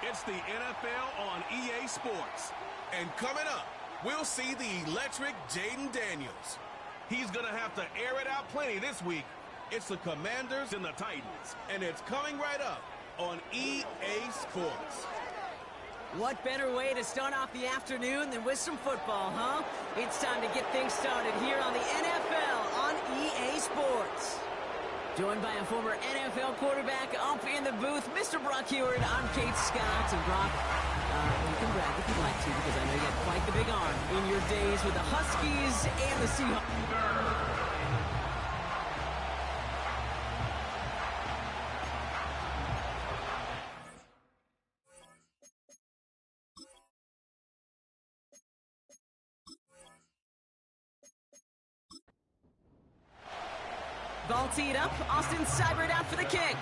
It's the NFL on EA Sports. And coming up, we'll see the electric Jaden Daniels. He's going to have to air it out plenty this week. It's the Commanders and the Titans, and it's coming right up on EA Sports. What better way to start off the afternoon than with some football, huh? It's time to get things started here on the NFL on EA Sports. Joined by a former NFL quarterback up in the booth, Mr. Brock Heward. I'm Kate Scott. And Brock, you can brag if you'd like to, because I know you got quite the big arm in your days with the Huskies and the Seahawks. Ball teed up, Austin Seibert out for the kick.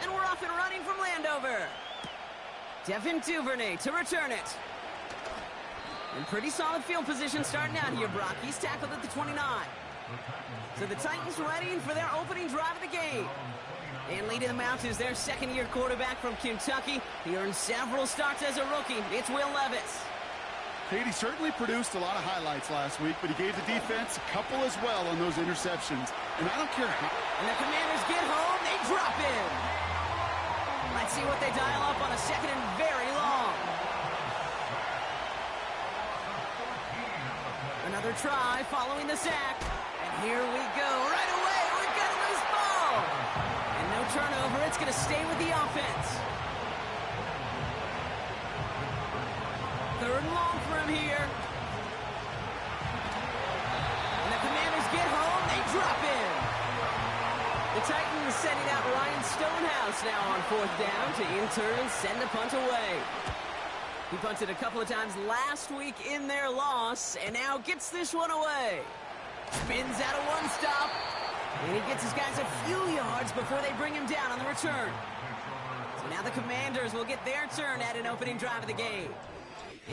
And we're off and running from Landover. Devin Duvernay to return it. In pretty solid field position starting out here, Brock. He's tackled at the 29. So the Titans ready for their opening drive of the game. And leading them out is their second-year quarterback from Kentucky. He earned several starts as a rookie. It's Will Levis. He certainly produced a lot of highlights last week, but he gave the defense a couple as well on those interceptions. And I don't care how. And the Commanders get home, they drop in. Let's see what they dial up on a second and very long. Another try following the sack. And here we go. Right away, we've got a loose ball. And no turnover, it's going to stay with the offense. Third and long for him here. And the Commanders get home, they drop in. The Titans sending out Ryan Stonehouse now on fourth down to in turn send the punt away. He punted a couple of times last week in their loss, and now gets this one away. Spins out of one stop, and he gets his guys a few yards before they bring him down on the return. So now the Commanders will get their turn at an opening drive of the game.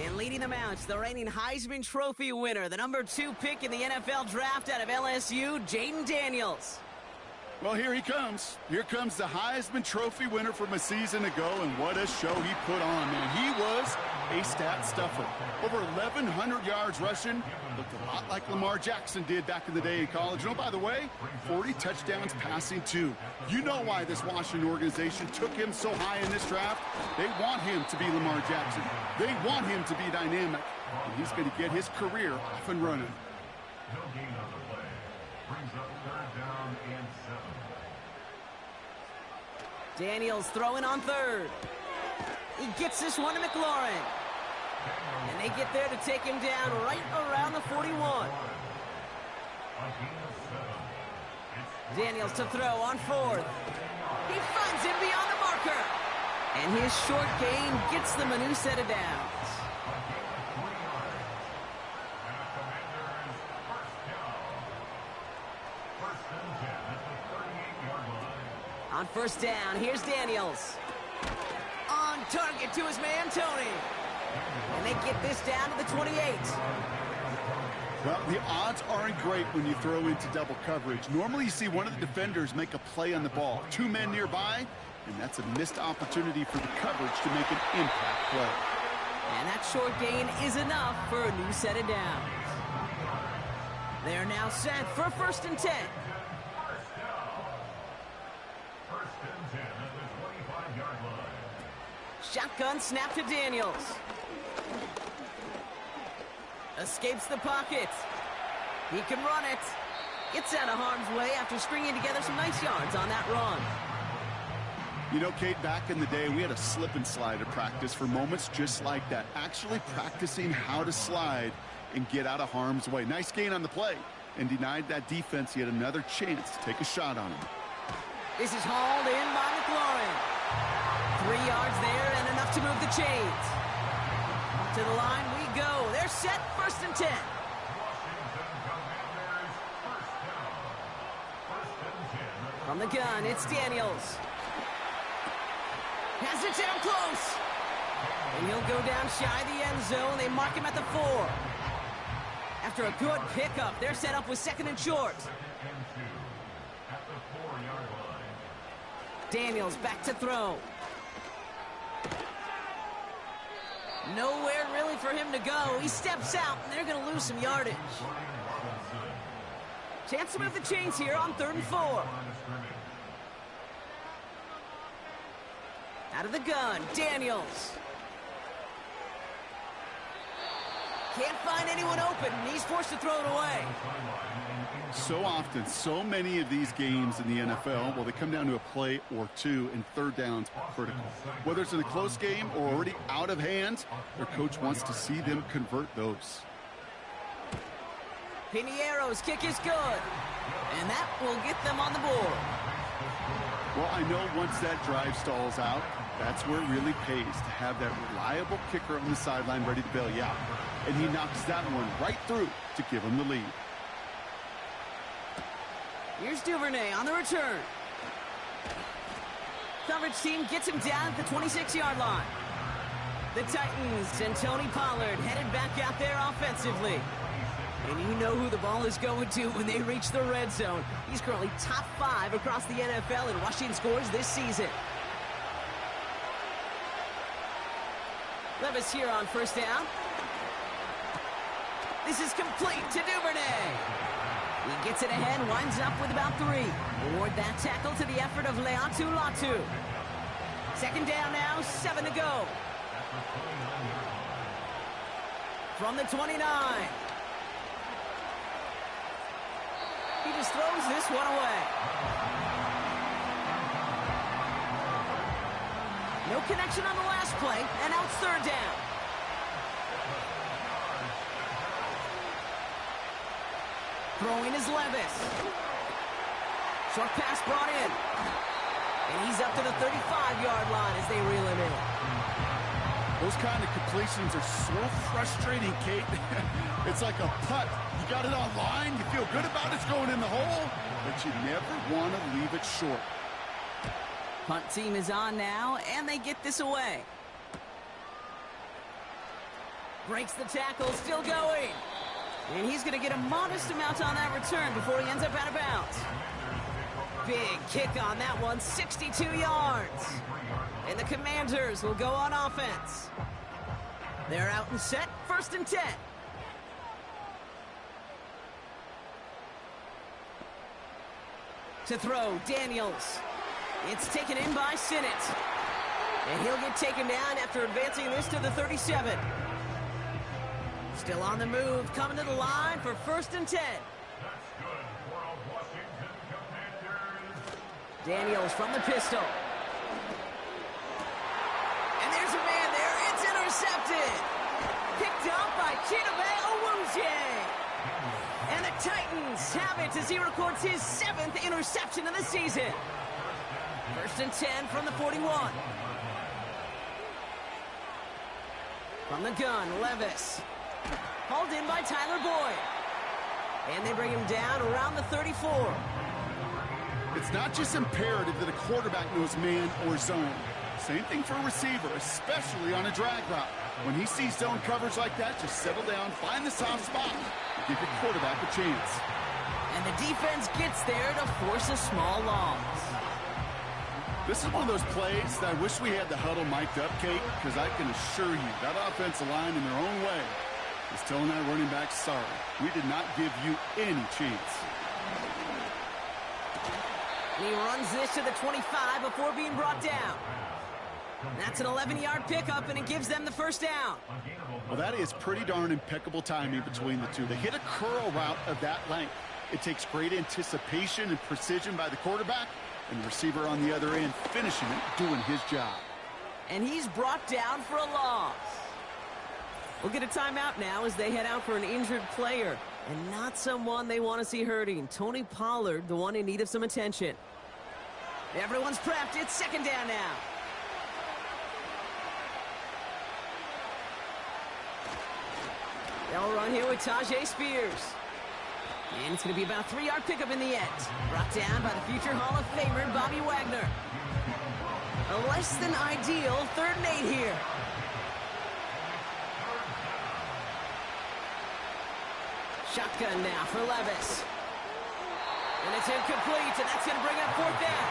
And leading them out, the reigning Heisman Trophy winner, the number 2 pick in the NFL draft out of LSU, Jaden Daniels. Well, here he comes. Here comes the Heisman Trophy winner from a season ago, and what a show he put on, man. He was a stat stuffer. Over 1,100 yards rushing. Looked a lot like Lamar Jackson did back in the day in college. And oh, by the way, 40 touchdowns passing, too. You know why this Washington organization took him so high in this draft? They want him to be Lamar Jackson. They want him to be dynamic. And he's going to get his career off and running. No gain on the play. Brings up third down and 7. Daniels throwing on third. He gets this one to McLaurin. And they get there to take him down right around the 41. Daniels to throw on fourth. He finds him beyond the marker. And his short gain gets them a new set of downs. On first down, here's Daniels. On target to his man, Tony. And they get this down to the 28. Well, the odds aren't great when you throw into double coverage. Normally you see one of the defenders make a play on the ball. 2 men nearby, and that's a missed opportunity for the coverage to make an impact play. And that short gain is enough for a new set of downs. They're now set for first and 10. Shotgun snap to Daniels. Escapes the pocket. He can run it. Gets out of harm's way after stringing together some nice yards on that run. You know, Kate, back in the day, we had a slip and slide at practice for moments just like that. Actually practicing how to slide and get out of harm's way. Nice gain on the play, and denied that defense yet another chance to take a shot on him. This is hauled in by McLaurin. 3 yards there and enough to move the chains. To the line we go. They're set first and 10. From the gun, it's Daniels. Has it down close. And he'll go down shy of the end zone. They mark him at the 4. After a good pickup, they're set up with second and short. Daniels back to throw. Nowhere really for him to go. He steps out, and they're going to lose some yardage. Chance to move the chains here on 3rd and 4. Out of the gun, Daniels. Can't find anyone open, and he's forced to throw it away. So often, so many of these games in the NFL, well, they come down to a play or two, and 3rd downs are critical. Whether it's in a close game or already out of hand, their coach wants to see them convert those. Piniero's kick is good, and that will get them on the board. Well, I know once that drive stalls out, that's where it really pays to have that reliable kicker on the sideline ready to bail you out. And he knocks that one right through to give him the lead. Here's Duvernay on the return. Coverage team gets him down at the 26-yard line. The Titans and Tony Pollard headed back out there offensively. And you know who the ball is going to when they reach the red zone. He's currently top 5 across the NFL in rushing scores this season. Levis here on 1st down. This is complete to Duvernay. He gets it ahead, winds up with about 3. Award that tackle to the effort of Leatu Latu. 2nd down now, 7 to go. From the 29. He just throws this one away. No connection on the last play, and now it's 3rd down. Throwing is Levis. Short pass brought in. And he's up to the 35-yard line as they reel him in. Those kind of completions are so frustrating, Kate. It's like a putt. You got it on line, you feel good about it's going in the hole, but you never want to leave it short. Punt team is on now, and they get this away. Breaks the tackle, still going. And he's going to get a modest amount on that return before he ends up out of bounds. Big kick on that one, 62 yards. And the Commanders will go on offense. They're out and set, 1st and 10. To throw, Daniels. It's taken in by Sinnott. And he'll get taken down after advancing this to the 37. Still on the move, coming to the line for 1st and 10. Daniels from the pistol. And there's a man there. It's intercepted. Picked up by Chidobe Awuzie. And the Titans have it as he records his 7th interception of the season. 1st and 10 from the 41. From the gun, Levis. Hauled in by Tyler Boyd. And they bring him down around the 34. It's not just imperative that a quarterback knows man or zone. Same thing for a receiver, especially on a drag route. When he sees zone coverage like that, just settle down, find the soft spot, give your quarterback a chance. And the defense gets there to force a small loss. This is one of those plays that I wish we had the huddle mic'd up, Kate, because I can assure you that offensive line in their own way is telling that running back, sorry, we did not give you any chance. He runs this to the 25 before being brought down. That's an 11-yard pickup, and it gives them the 1st down. Well, that is pretty darn impeccable timing between the two. They hit a curl route of that length. It takes great anticipation and precision by the quarterback, and the receiver on the other end finishing it, doing his job. And he's brought down for a loss. We'll get a timeout now as they head out for an injured player, and not someone they want to see hurting. Tony Pollard, the one in need of some attention. Everyone's prepped. It's 2nd down now. They'll run here with Tajay Spears. And it's going to be about a 3-yard pickup in the end. Brought down by the future Hall of Famer, Bobby Wagner. A less than ideal 3rd and 8 here. Shotgun now for Levis. And it's incomplete, and that's going to bring up 4th down.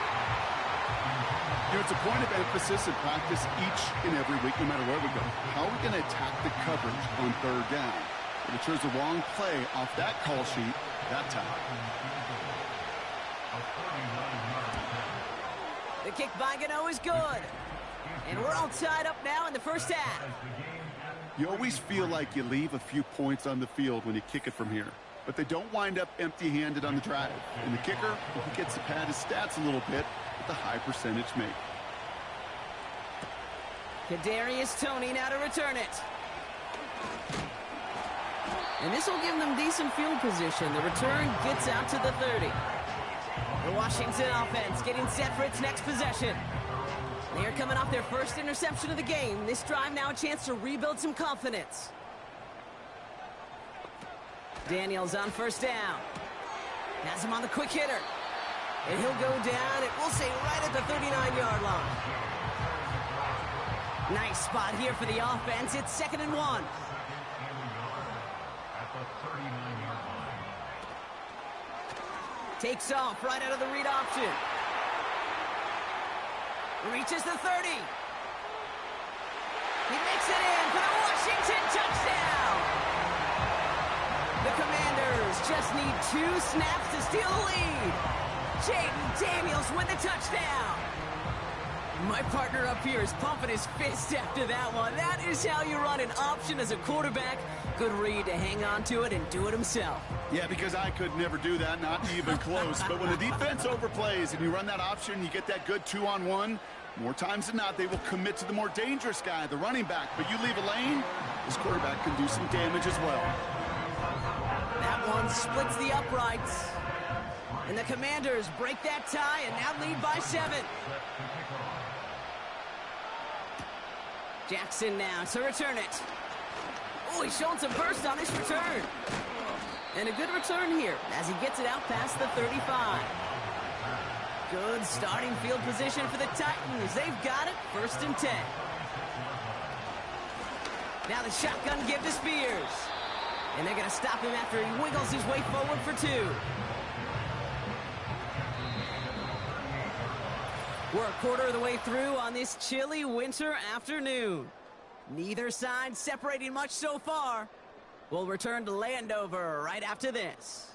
You know, it's a point of emphasis in practice each and every week, no matter where we go. How are we going to attack the coverage on third down? If it chose the wrong play off that call sheet that time. The kick by Gano is good. And we're all tied up now in the first half. You always feel like you leave a few points on the field when you kick it from here. But they don't wind up empty-handed on the drive. And the kicker, he gets to pad his stats a little bit with a high percentage make. Kadarius Toney now to return it. And this will give them decent field position. The return gets out to the 30. The Washington offense getting set for its next possession. They are coming off their first interception of the game. This drive now a chance to rebuild some confidence. Daniels on first down. Has him on the quick hitter. And he'll go down, and we'll say right at the 39-yard line. Nice spot here for the offense. It's 2nd and 1. Takes off right out of the read option. Reaches the 30. He makes it in for the Washington touchdown. The Commanders just need 2 snaps to steal the lead. Jaden Daniels with the touchdown. My partner up here is pumping his fist after that one. That is how you run an option as a quarterback. Good read to hang on to it and do it himself. Yeah, because I could never do that, not even close. But when the defense overplays and you run that option, you get that good 2-on-1. More times than not, they will commit to the more dangerous guy, the running back. But you leave a lane, this quarterback can do some damage as well. That one splits the uprights. And the Commanders break that tie and now lead by 7. Jackson now to return it. Oh, he's showing some burst on his return. And a good return here as he gets it out past the 35. Good starting field position for the Titans. They've got it, 1st and 10. Now the shotgun give to Spears. And they're going to stop him after he wiggles his way forward for 2. We're a quarter of the way through on this chilly winter afternoon. Neither side separating much so far. We'll return to Landover right after this.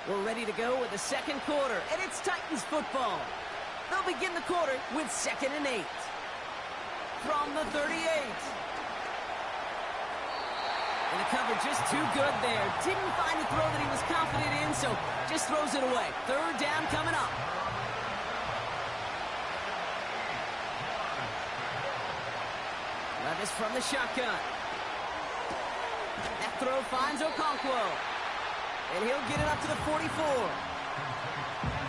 We're ready to go with the 2nd quarter, and it's Titans football. They'll begin the quarter with 2nd and 8. From the 38. And the cover just too good there. Didn't find a throw that he was confident in, so just throws it away. 3rd down coming up. Levis from the shotgun. That throw finds Okonkwo. And he'll get it up to the 44.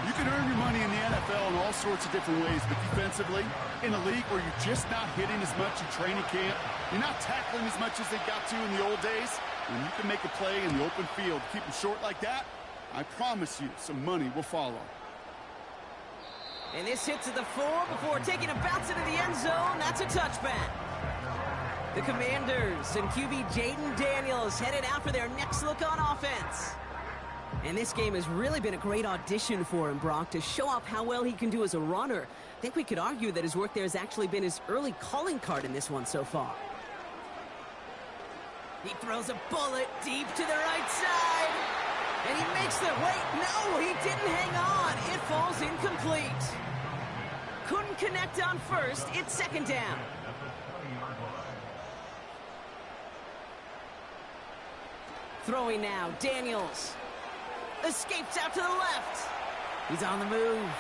You can earn your money in the NFL in all sorts of different ways, but defensively, in a league where you're just not hitting as much in training camp, you're not tackling as much as they got to in the old days, when you can make a play in the open field, keep them short like that, I promise you some money will follow. And this hits at the 4 before taking a bounce into the end zone. That's a touchback. The Commanders and QB Jaden Daniels headed out for their next look on offense. And this game has really been a great audition for him, Brock, to show off how well he can do as a runner. I think we could argue that his work there has actually been his early calling card in this one so far. He throws a bullet deep to the right side. And he makes the... Wait, no, he didn't hang on. It falls incomplete. Couldn't connect on first. It's 2nd down. Throwing now, Daniels. Escapes out to the left. He's on the move.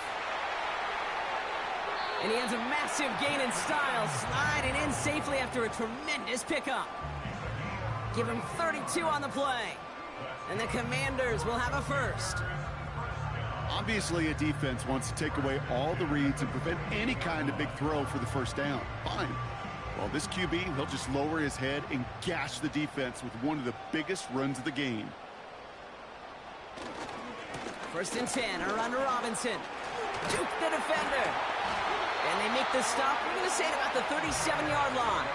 And he has a massive gain in style, sliding in safely after a tremendous pickup. Give him 32 on the play. And the Commanders will have a 1st. Obviously, a defense wants to take away all the reads and prevent any kind of big throw for the 1st down. Fine. Well, this QB, he'll just lower his head and gash the defense with one of the biggest runs of the game. 1st and 10, around to Robinson. Juke the defender. And they make the stop, we're going to say, at about the 37-yard line.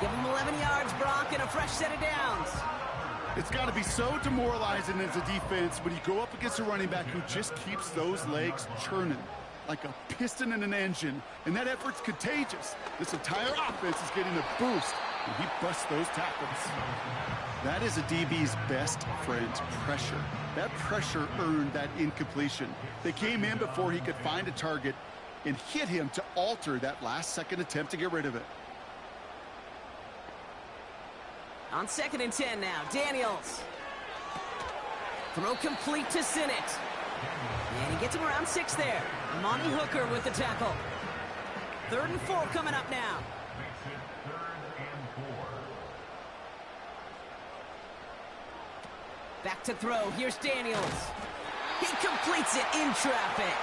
Give him 11 yards, Brock, and a fresh set of downs. It's got to be so demoralizing as a defense when you go up against a running back who just keeps those legs churning like a piston in an engine, and that effort's contagious. This entire offense is getting a boost when he busts those tackles. That is a DB's best friend, pressure. That pressure earned that incompletion. They came in before he could find a target and hit him to alter that last-second attempt to get rid of it. On 2nd and 10 now, Daniels. Throw complete to Sinnott. And he gets him around 6 there. Monty Hooker with the tackle. 3rd and 4 coming up now. Makes it 3rd and 4. Back to throw. Here's Daniels. He completes it in traffic.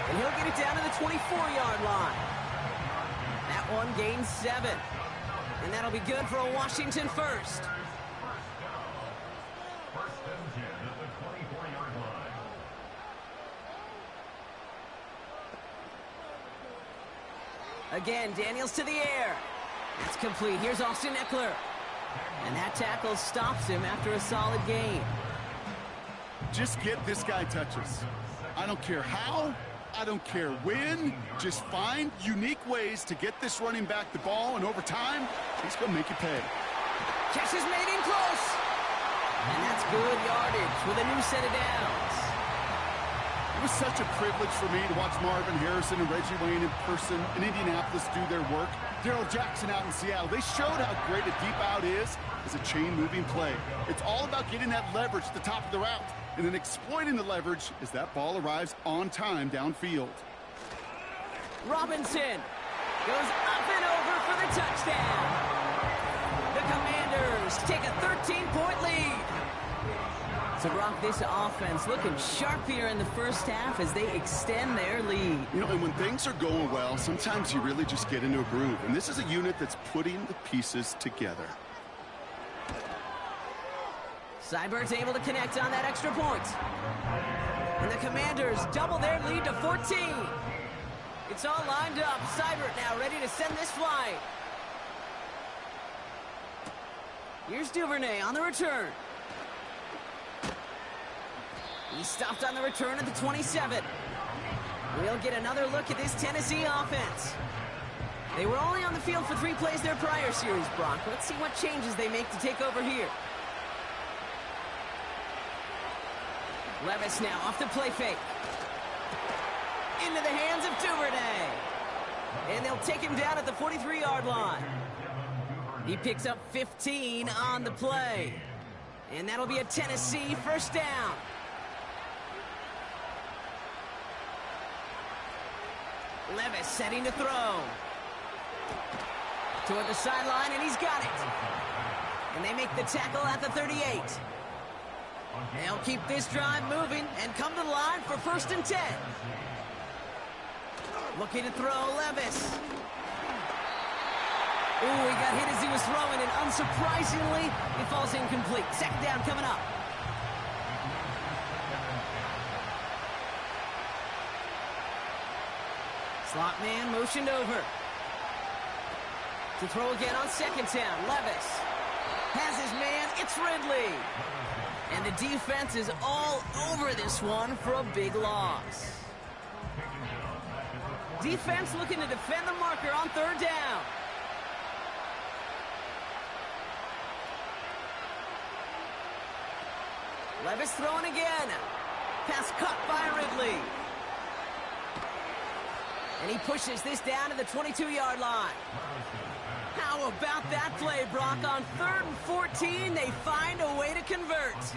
And he'll get it down to the 24-yard line. That one gains 7. And that'll be good for a Washington first. First and 10 at the 24-yard line. Again, Daniels to the air. That's complete. Here's Austin Eckler. And that tackle stops him after a solid gain. Just get this guy touches. I don't care how, I don't care when. Just find unique ways to get this running back the ball, and over time, he's going to make you pay. Catch is made in close. And that's good yardage with a new set of downs. It was such a privilege for me to watch Marvin Harrison and Reggie Wayne in person in Indianapolis do their work. Darrell Jackson out in Seattle. They showed how great a deep out is as a chain-moving play. It's all about getting that leverage at the top of the route and then exploiting the leverage as that ball arrives on time downfield. Robinson goes up and over for the touchdown. The Commanders take a 13-point lead. So, Brock, this offense looking sharp here in the first half as they extend their lead. You know, and when things are going well, sometimes you really just get into a groove. And this is a unit that's putting the pieces together. Seibert's able to connect on that extra point. And the Commanders double their lead to 14. It's all lined up. Seibert now ready to send this flight. Here's Duvernay on the return. He stopped on the return at the 27. We'll get another look at this Tennessee offense. They were only on the field for 3 plays their prior series, Brock. Let's see what changes they make to take over here. Levis now off the play fake. Into the hands of Duvernay. And they'll take him down at the 43-yard line. He picks up 15 on the play. And that'll be a Tennessee first down. Levis setting to throw. Toward the sideline, and he's got it. And they make the tackle at the 38. They'll keep this drive moving and come to the line for 1st and 10. Looking to throw, Levis. Ooh, he got hit as he was throwing, and unsurprisingly, he falls incomplete. 2nd down coming up. Slot man motioned over. To throw again on 2nd down. Levis has his man. It's Ridley. And the defense is all over this one for a big loss. Defense looking to defend the marker on 3rd down. Levis throwing again. Pass caught by Ridley. And he pushes this down to the 22-yard line. How about that play, Brock? On 3rd and 14, they find a way to convert.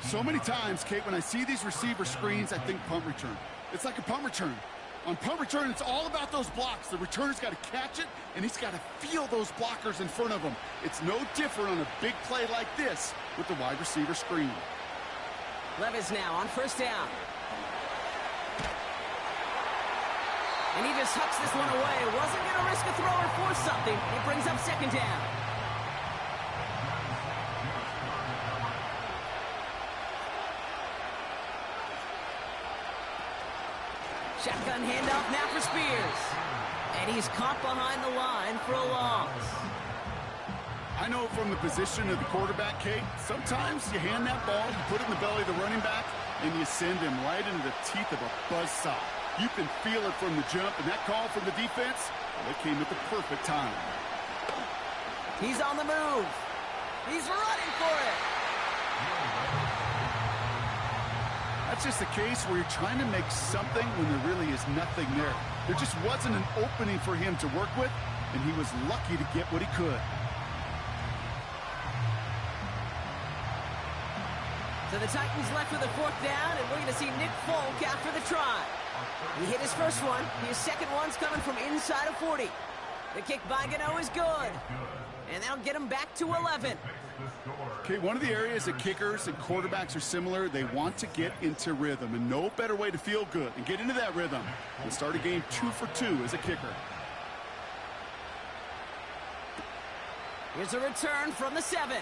So many times, Kate, when I see these receiver screens, I think punt return. It's like a punt return. On punt return, it's all about those blocks. The returner's got to catch it, and he's got to feel those blockers in front of him. It's no different on a big play like this with the wide receiver screen. Levis now on 1st down. And he just hucks this one away. Wasn't going to risk a throw or force something. It brings up 2nd down. Shotgun handoff now for Spears. And he's caught behind the line for a loss. I know from the position of the quarterback, Kate, sometimes you hand that ball, you put it in the belly of the running back, and you send him right into the teeth of a buzzsaw. You can feel it from the jump, and that call from the defense, well, it came at the perfect time. He's on the move. He's running for it. That's just a case where you're trying to make something when there really is nothing there. There just wasn't an opening for him to work with, and he was lucky to get what he could. So the Titans left with a 4th down, and we're going to see Nick Folk after the try. He hit his first one. His second one's coming from inside of 40. The kick by Gano is good. And that'll get him back to 11. Okay, one of the areas that kickers and quarterbacks are similar, they want to get into rhythm. And no better way to feel good and get into that rhythm than start a game 2 for 2 as a kicker. Here's a return from the 7.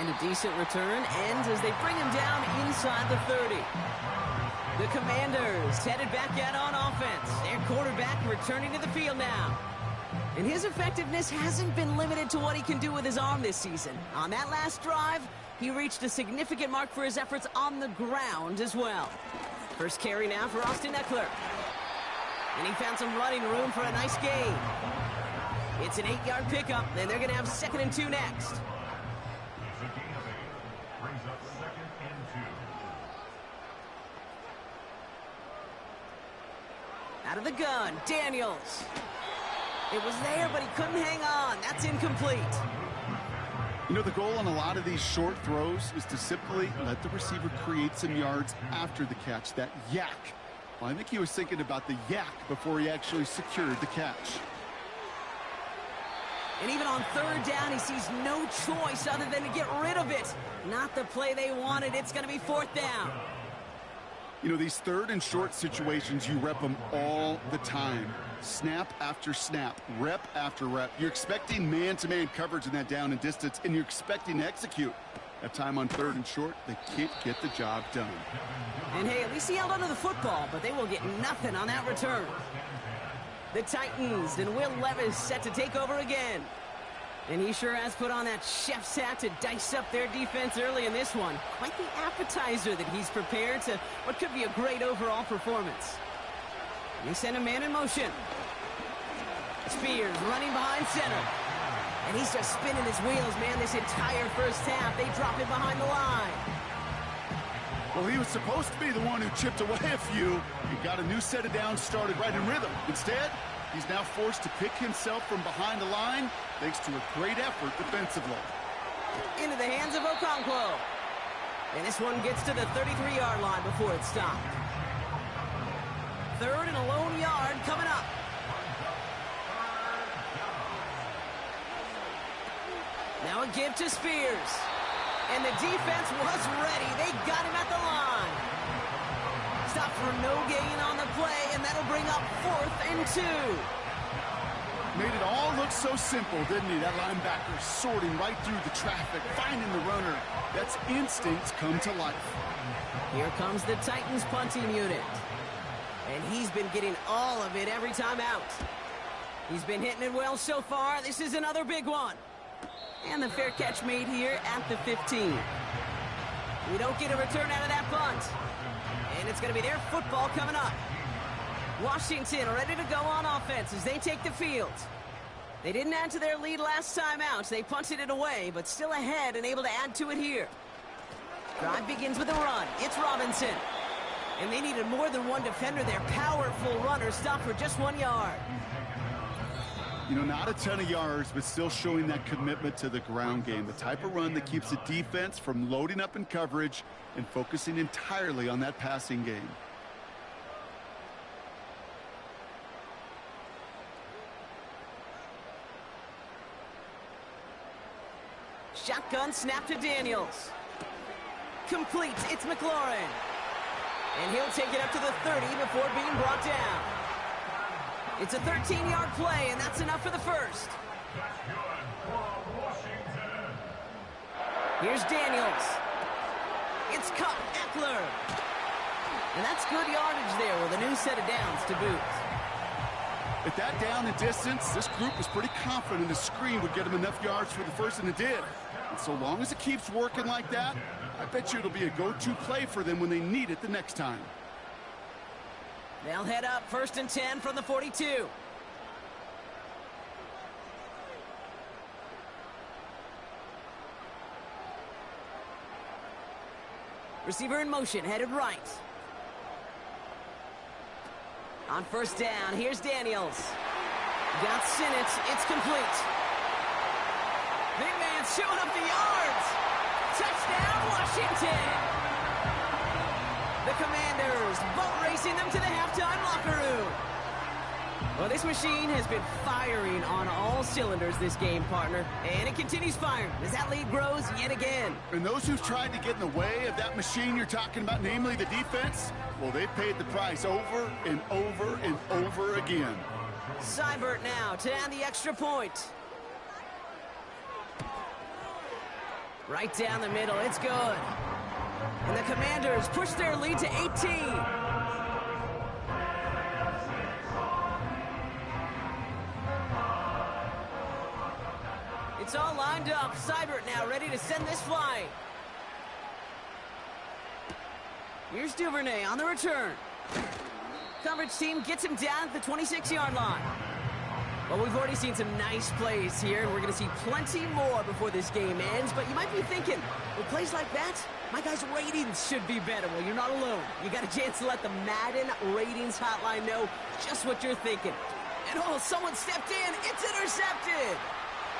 And a decent return ends as they bring him down inside the 30. The Commanders headed back out on offense. Their quarterback returning to the field now. And his effectiveness hasn't been limited to what he can do with his arm this season. On that last drive, he reached a significant mark for his efforts on the ground as well. First carry now for Austin Eckler. And he found some running room for a nice gain. It's an 8-yard pickup, and they're going to have 2nd and 2 next. Out of the gun, Daniels. It was there, but he couldn't hang on. That's incomplete. You know, the goal on a lot of these short throws is to simply let the receiver create some yards after the catch, that yak. Well, I think he was thinking about the yak before he actually secured the catch. And even on 3rd down, he sees no choice other than to get rid of it. Not the play they wanted. It's going to be 4th down. You know, these 3rd and short situations, you rep them all the time. Snap after snap, rep after rep. You're expecting man-to-man coverage in that down and distance, and you're expecting to execute. That time on 3rd and short, they can't get the job done. And hey, at least he held onto the football, but they will get nothing on that return. The Titans and Will Levis set to take over again. And he sure has put on that chef's hat to dice up their defense early in this one. Quite the appetizer that he's prepared to what could be a great overall performance. And he sent a man in motion. Spears running behind center. And he's just spinning his wheels, man, this entire first half. They drop it behind the line. Well, he was supposed to be the one who chipped away a few. He got a new set of downs started right in rhythm. Instead, he's now forced to pick himself from behind the line thanks to a great effort defensively. Into the hands of Okonkwo. And this one gets to the 33-yard line before it's stopped. 3rd and a lone yard coming up. Now a give to Spears. And the defense was ready. They got him at the line. Stopped for no gain on the play, and that'll bring up 4th and 2. Made it all look so simple, didn't he? That linebacker sorting right through the traffic, finding the runner. That's instincts come to life. Here comes the Titans punting unit. And he's been getting all of it every time out. He's been hitting it well so far. This is another big one. And the fair catch made here at the 15. We don't get a return out of that punt. And it's going to be their football coming up. Washington ready to go on offense as they take the field. They didn't add to their lead last time out. They punted it away, but still ahead and able to add to it here. Drive begins with a run. It's Robinson. And they needed more than one defender. Their powerful runner stopped for just 1 yard. You know, not a ton of yards, but still showing that commitment to the ground game. The type of run that keeps the defense from loading up in coverage and focusing entirely on that passing game. Shotgun snap to Daniels. Complete. It's McLaurin. And he'll take it up to the 30 before being brought down. It's a 13-yard play, and that's enough for the first. Here's Daniels. It's Cup Eckler. And that's good yardage there with a new set of downs to boot. At that down and distance, this group was pretty confident the screen would get them enough yards for the first, and it did. And so long as it keeps working like that, I bet you it'll be a go-to play for them when they need it the next time. They'll head up 1st and 10 from the 42. Receiver in motion, headed right. On 1st down, here's Daniels. Got Sinnott, it's complete. Big man showing up the yards. Touchdown, Washington. The Commanders boat racing them to the halftime locker room. Well, this machine has been firing on all cylinders this game, partner. And it continues firing as that lead grows yet again. And those who've tried to get in the way of that machine you're talking about, namely the defense, well, they paid the price over and over and over again. Seibert now to add the extra point. Right down the middle, it's good. And the Commanders push their lead to 18. It's all lined up. Seibert now ready to send this flying. Here's Duvernay on the return. Coverage team gets him down at the 26-yard line. Well, we've already seen some nice plays here, and we're going to see plenty more before this game ends. But you might be thinking, with plays like that, my guys' ratings should be better. Well, you're not alone. You got a chance to let the Madden ratings hotline know just what you're thinking. And oh, someone stepped in. It's intercepted.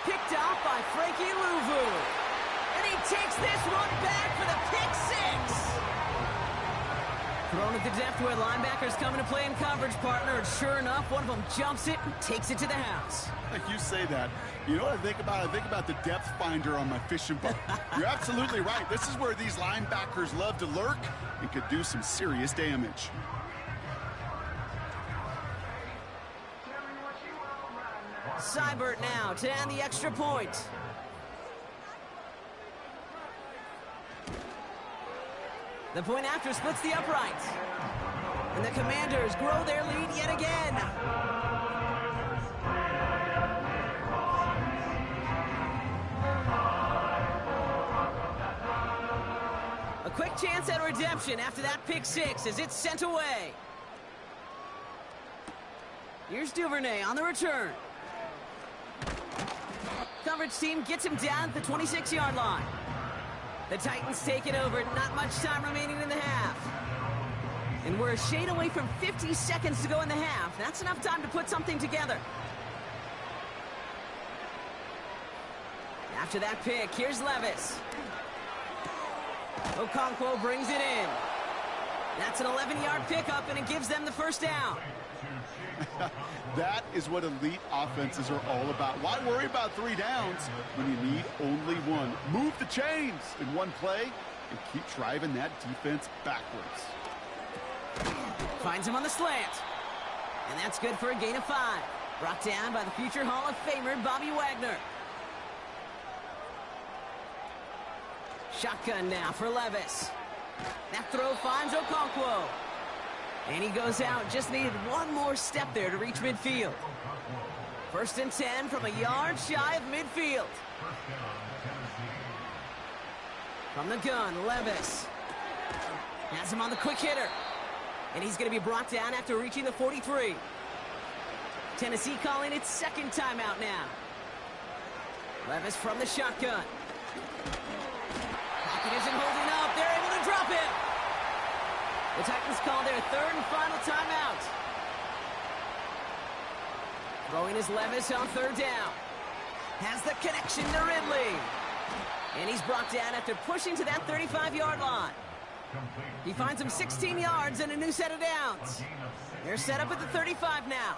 Picked off by Frankie Louvu. And he takes this one back for the pick six. Thrown at the depth where linebackers coming to play in coverage, partner. And sure enough, one of them jumps it and takes it to the house. You say that. You know what I think about? I think about the depth finder on my fishing boat. You're absolutely right. This is where these linebackers love to lurk and could do some serious damage. Seibert now to add the extra point. The point after splits the uprights. And the Commanders grow their lead yet again. A quick chance at redemption after that pick six as it's sent away. Here's Duvernay on the return. Coverage team gets him down at the 26-yard line. The Titans take it over. Not much time remaining in the half. And we're a shade away from 50 seconds to go in the half. That's enough time to put something together. After that pick, here's Levis. Okonkwo brings it in. That's an 11-yard pickup, and it gives them the first down. That is what elite offenses are all about. Why worry about 3 downs when you need only one? Move the chains in one play and keep driving that defense backwards. Finds him on the slant. And that's good for a gain of 5. Brought down by the future Hall of Famer, Bobby Wagner. Shotgun now for Levis. That throw finds Okonkwo. And he goes out. Just needed one more step there to reach midfield. 1st and 10 from a yard shy of midfield. From the gun, Levis. Has him on the quick hitter. And he's going to be brought down after reaching the 43. Tennessee calling its second timeout now. Levis from the shotgun. Pocket isn't holding up. They're able to drop it. The Titans call their 3rd and final timeout. Throwing is Levis on 3rd down. Has the connection to Ridley. And he's brought down after pushing to that 35-yard line. He finds him 16 yards and a new set of downs. They're set up at the 35 now.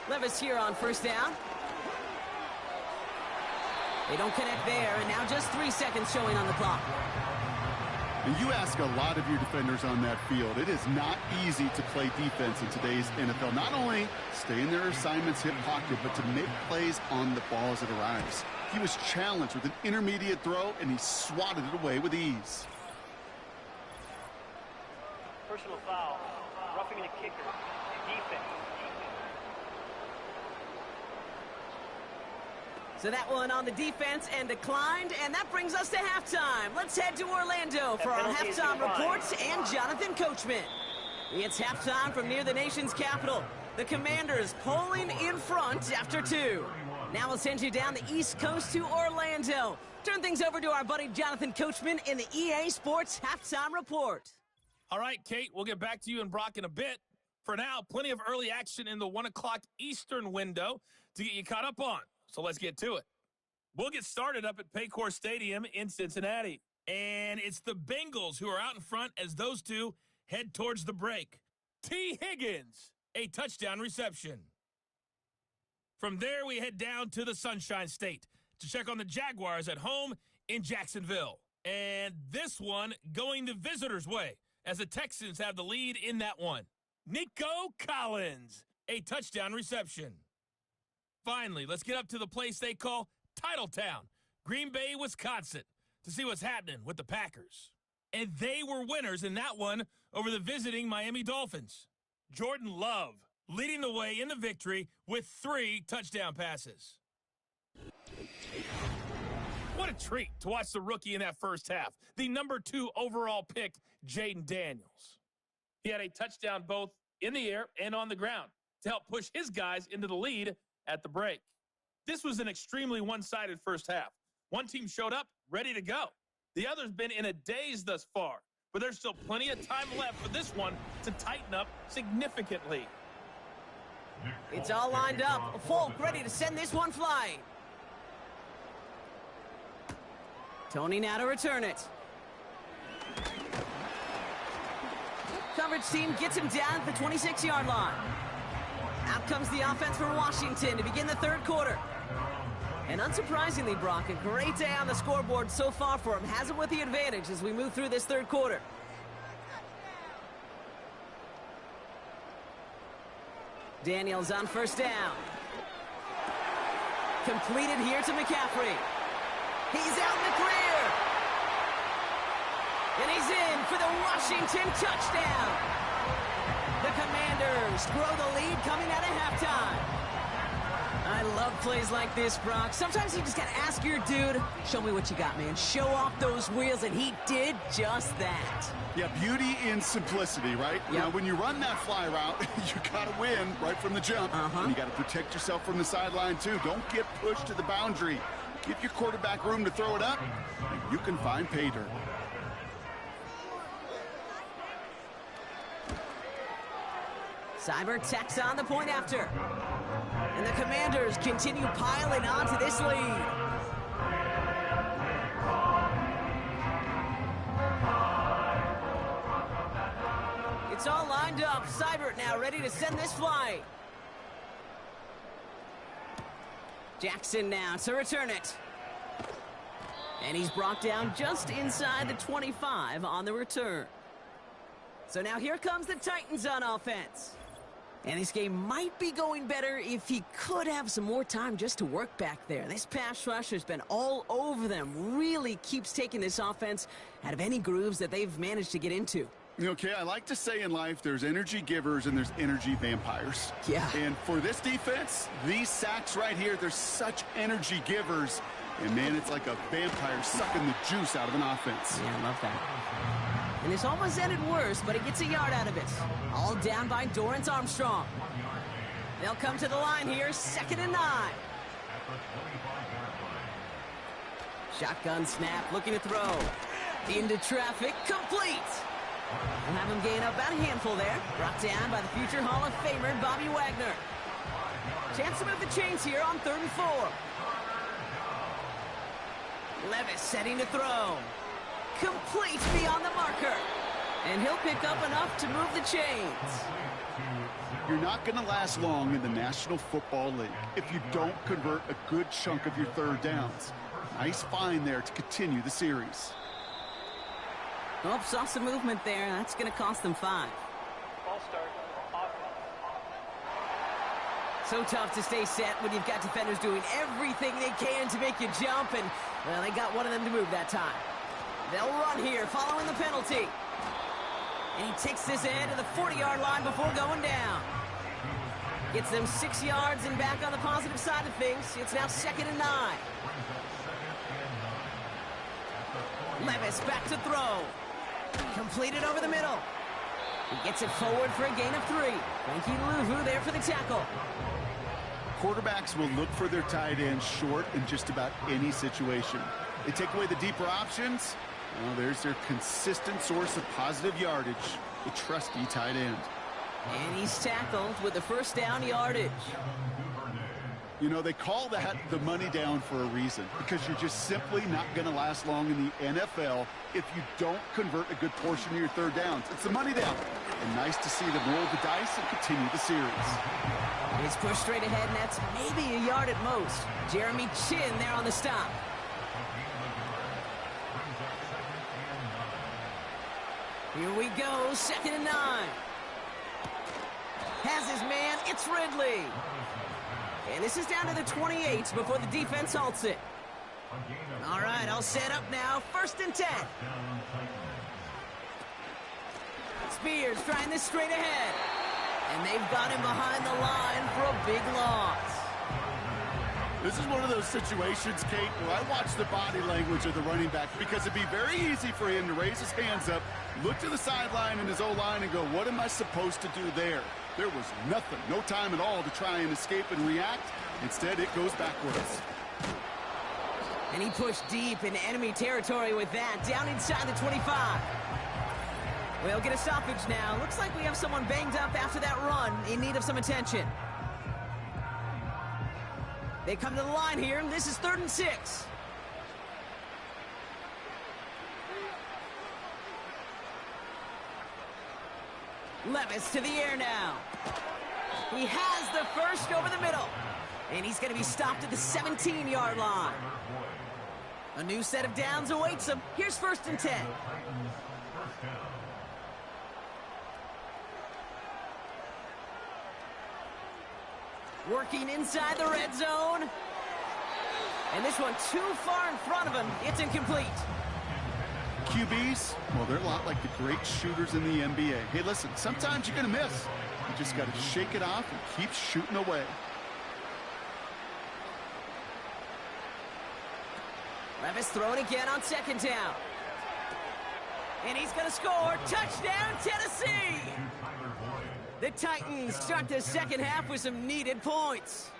Levis here on 1st down. They don't connect there, and now just 3 seconds showing on the clock. And you ask a lot of your defenders on that field. It is not easy to play defense in today's NFL. Not only stay in their assignment's hip pocket, but to make plays on the ball as it arrives. He was challenged with an intermediate throw, and he swatted it away with ease. Personal foul. Roughing the kicker. So that one on the defense and declined, and that brings us to halftime. Let's head to Orlando for our halftime reports and Jonathan Coachman. It's halftime from near the nation's capital. The Commanders pulling in front after 2. Now we'll send you down the East Coast to Orlando. Turn things over to our buddy Jonathan Coachman in the EA Sports Halftime Report. All right, Kate, we'll get back to you and Brock in a bit. For now, plenty of early action in the 1 o'clock Eastern window to get you caught up on. So let's get to it. We'll get started up at Paycor Stadium in Cincinnati. And it's the Bengals who are out in front as those two head towards the break. T. Higgins, a touchdown reception. From there, we head down to the Sunshine State to check on the Jaguars at home in Jacksonville. And this one going the visitors' way as the Texans have the lead in that one. Nico Collins, a touchdown reception. Finally, let's get up to the place they call Titletown, Green Bay, Wisconsin, to see what's happening with the Packers. And they were winners in that one over the visiting Miami Dolphins. Jordan Love leading the way in the victory with 3 touchdown passes. What a treat to watch the rookie in that first half, the number 2 overall pick, Jaden Daniels. He had a touchdown both in the air and on the ground to help push his guys into the lead at the break. This was an extremely one-sided first half. One team showed up ready to go. The other's been in a daze thus far, but there's still plenty of time left for this one to tighten up significantly. It's all lined up. Folk ready to send this one flying. Tony now to return it. Coverage team gets him down at the 26-yard line. Out comes the offense for Washington to begin the third quarter. And unsurprisingly, Brock, a great day on the scoreboard so far for him. Has him with the advantage as we move through this third quarter. Daniels on first down. Completed here to McCaffrey. He's out in the clear. And he's in for the Washington touchdown. The Commanders grow the lead coming out of halftime. I love plays like this, Brock. Sometimes you just got to ask your dude, show me what you got, man. Show off those wheels, and he did just that. Yeah, beauty in simplicity, right? Yep. Now, when you run that fly route, you got to win right from the jump. And you got to protect yourself from the sideline, too. Don't get pushed to the boundary. Give your quarterback room to throw it up, and you can find pay dirt. Cyber tacks on the point after. And the Commanders continue piling on to this lead. It's all lined up. Seibert now ready to send this flight. Jackson now to return it. And he's brought down just inside the 25 on the return. So now here comes the Titans on offense. And this game might be going better if he could have some more time just to work back there. This pass rush has been all over them. Really keeps taking this offense out of any grooves that they've managed to get into. Okay, I like to say in life there's energy givers and there's energy vampires. Yeah. And for this defense, these sacks right here, they're such energy givers. And, man, it's like a vampire sucking the juice out of an offense. Yeah, I love that. And this almost ended worse, but he gets a yard out of it. All down by Dorrance Armstrong. They'll come to the line here, 2nd and 9. Shotgun snap, looking to throw. Into traffic, complete. We'll have him gain up about a handful there. Brought down by the future Hall of Famer, Bobby Wagner. Chance to move the chains here on 3rd and 4. Levis setting to throw. Complete beyond the marker. And he'll pick up enough to move the chains. You're not going to last long in the National Football League if you don't convert a good chunk of your third downs. Nice find there to continue the series. Oh, saw some movement there. That's going to cost them 5. So tough to stay set when you've got defenders doing everything they can to make you jump, and, well, they got one of them to move that time. They'll run here following the penalty. And he takes this ahead to the 40-yard line before going down. Gets them 6 yards and back on the positive side of things. It's now 2nd and 9. Levis back to throw. Completed over the middle. He gets it forward for a gain of 3. Frankie Louvu there for the tackle. Quarterbacks will look for their tight end short in just about any situation. They take away the deeper options. Well, there's their consistent source of positive yardage, the trusty tight end. And he's tackled with the first down yardage. You know, they call that the money down for a reason, because you're just simply not going to last long in the NFL if you don't convert a good portion of your third downs. It's the money down. And nice to see them roll the dice and continue the series. He's pushed straight ahead, and that's maybe a yard at most. Jeremy Chin there on the stop. Here we go, 2nd and 9. Has his man, it's Ridley. And this is down to the 28 before the defense halts it. All right, all set up now, 1st and 10. Spears trying this straight ahead. And they've got him behind the line for a big loss. This is one of those situations, Kate, where I watch the body language of the running back, because it'd be very easy for him to raise his hands up, look to the sideline in his O-line and go, what am I supposed to do there? There was nothing, no time at all to try and escape and react. Instead, it goes backwards. And he pushed deep into enemy territory with that, down inside the 25. We'll get a stoppage now. Looks like we have someone banged up after that run, in need of some attention. They come to the line here, and this is 3rd and 6. Levis to the air now. He has the first over the middle. And he's going to be stopped at the 17-yard line. A new set of downs awaits him. Here's 1st and 10. Working inside the red zone. And this one too far in front of him. It's incomplete. QBs, well, they're a lot like the great shooters in the NBA. Hey, listen, sometimes you're going to miss. You just got to shake it off and keep shooting away. Levis throwing again on 2nd down. And he's going to score. Touchdown, Tennessee! The Titans start the second half with some needed points.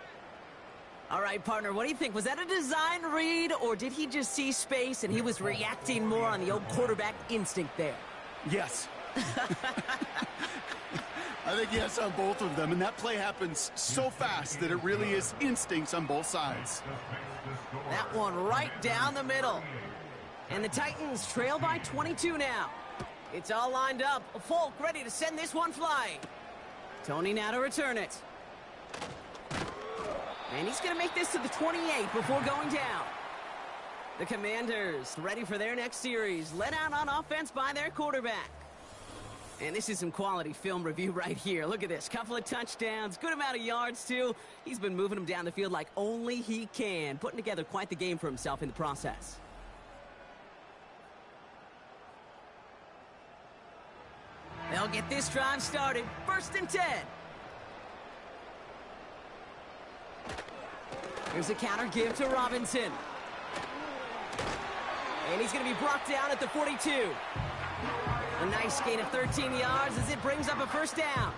All right, partner, what do you think? Was that a design read, or did he just see space and he was reacting more on the old quarterback instinct there? Yes. I think yes on both of them, and that play happens so fast that it really is instincts on both sides. That one right down the middle. And the Titans trail by 22 now. It's all lined up. Folk ready to send this one flying. Tony now to return it. And he's going to make this to the 28 before going down. The Commanders ready for their next series. Let out on offense by their quarterback. And this is some quality film review right here. Look at this. Couple of touchdowns. Good amount of yards, too. He's been moving them down the field like only he can. Putting together quite the game for himself in the process. They'll get this drive started. 1st and 10. Here's a counter give to Robinson. And he's going to be brought down at the 42. A nice gain of 13 yards as it brings up a 1st down.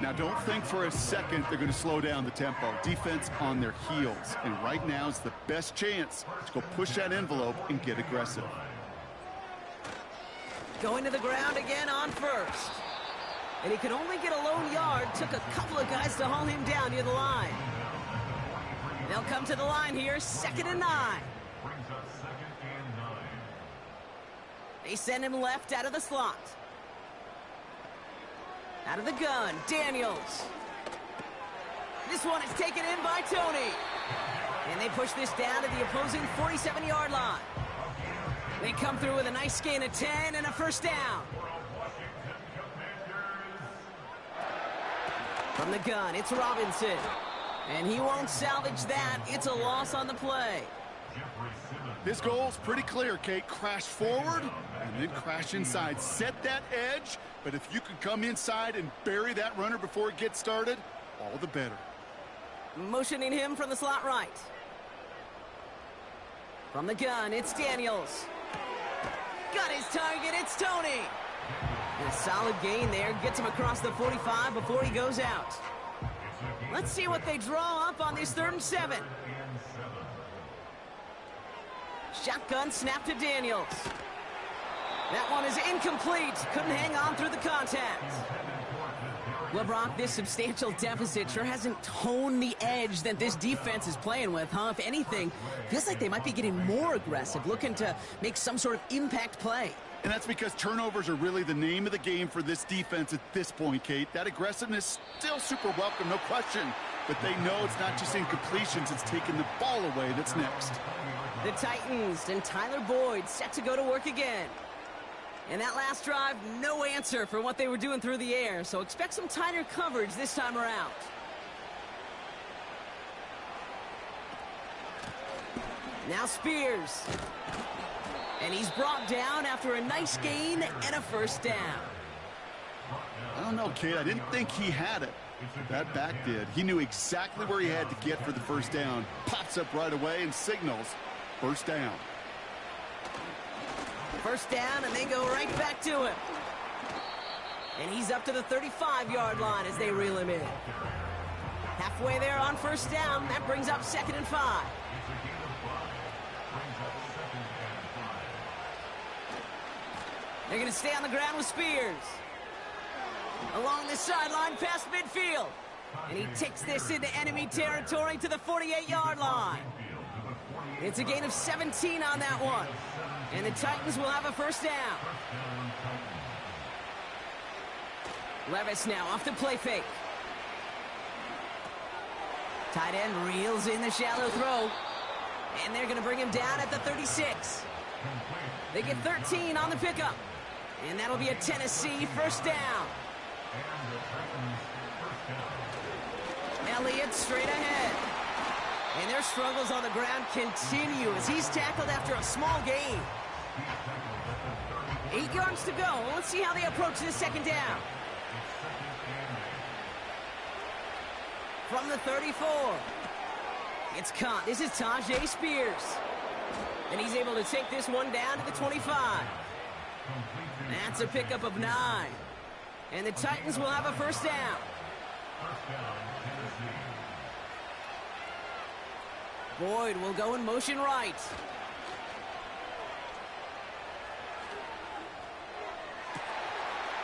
Now, don't think for a second they're going to slow down the tempo. Defense on their heels. And right now is the best chance to go push that envelope and get aggressive. Going to the ground again on 1st. And he could only get a lone yard. Took a couple of guys to haul him down near the line. They'll come to the line here, 2nd and 9. They send him left out of the slot. Out of the gun, Daniels. This one is taken in by Tony. And they push this down to the opposing 47-yard line. They come through with a nice gain of 10 and a 1st down. From the gun, it's Robinson. And he won't salvage that. It's a loss on the play. This goal's pretty clear, Kate. Crash forward and then crash inside. Set that edge, but if you can come inside and bury that runner before it gets started, all the better. Motioning him from the slot right. From the gun, it's Daniels. Got his target, it's Tony. And a solid gain there, gets him across the 45 before he goes out. Let's see what they draw up on this 3rd and 7. Shotgun snap to Daniels. That one is incomplete. Couldn't hang on through the contact. Well, Brock, this substantial deficit sure hasn't honed the edge that this defense is playing with, huh? If anything, feels like they might be getting more aggressive, looking to make some sort of impact play. And that's because turnovers are really the name of the game for this defense at this point, Kate. That aggressiveness still super welcome, no question. But they know it's not just incompletions, it's taking the ball away that's next. The Titans and Tyler Boyd set to go to work again. And that last drive, no answer for what they were doing through the air, so expect some tighter coverage this time around. Now Spears. And he's brought down after a nice gain and a first down. I don't know, Kate. I didn't think he had it. That back did. He knew exactly where he had to get for the first down. Pops up right away and signals first down. First down, and they go right back to him. And he's up to the 35-yard line as they reel him in. Halfway there on first down. That brings up 2nd and 5. They're going to stay on the ground with Spears. Along the sideline past midfield. And he takes this into enemy territory to the 48-yard line. It's a gain of 17 on that one. And the Titans will have a first down. Levis now off the play fake. Tight end reels in the shallow throw. And they're going to bring him down at the 36. They get 13 on the pickup. And that'll be a Tennessee first down. Elliott straight ahead. And their struggles on the ground continue as he's tackled after a small gain. 8 yards to go. Let's see how they approach this second down. From the 34. It's caught. This is Tajay Spears. And he's able to take this one down to the 25. That's a pickup of 9. And the Titans will have a first down. Boyd will go in motion right.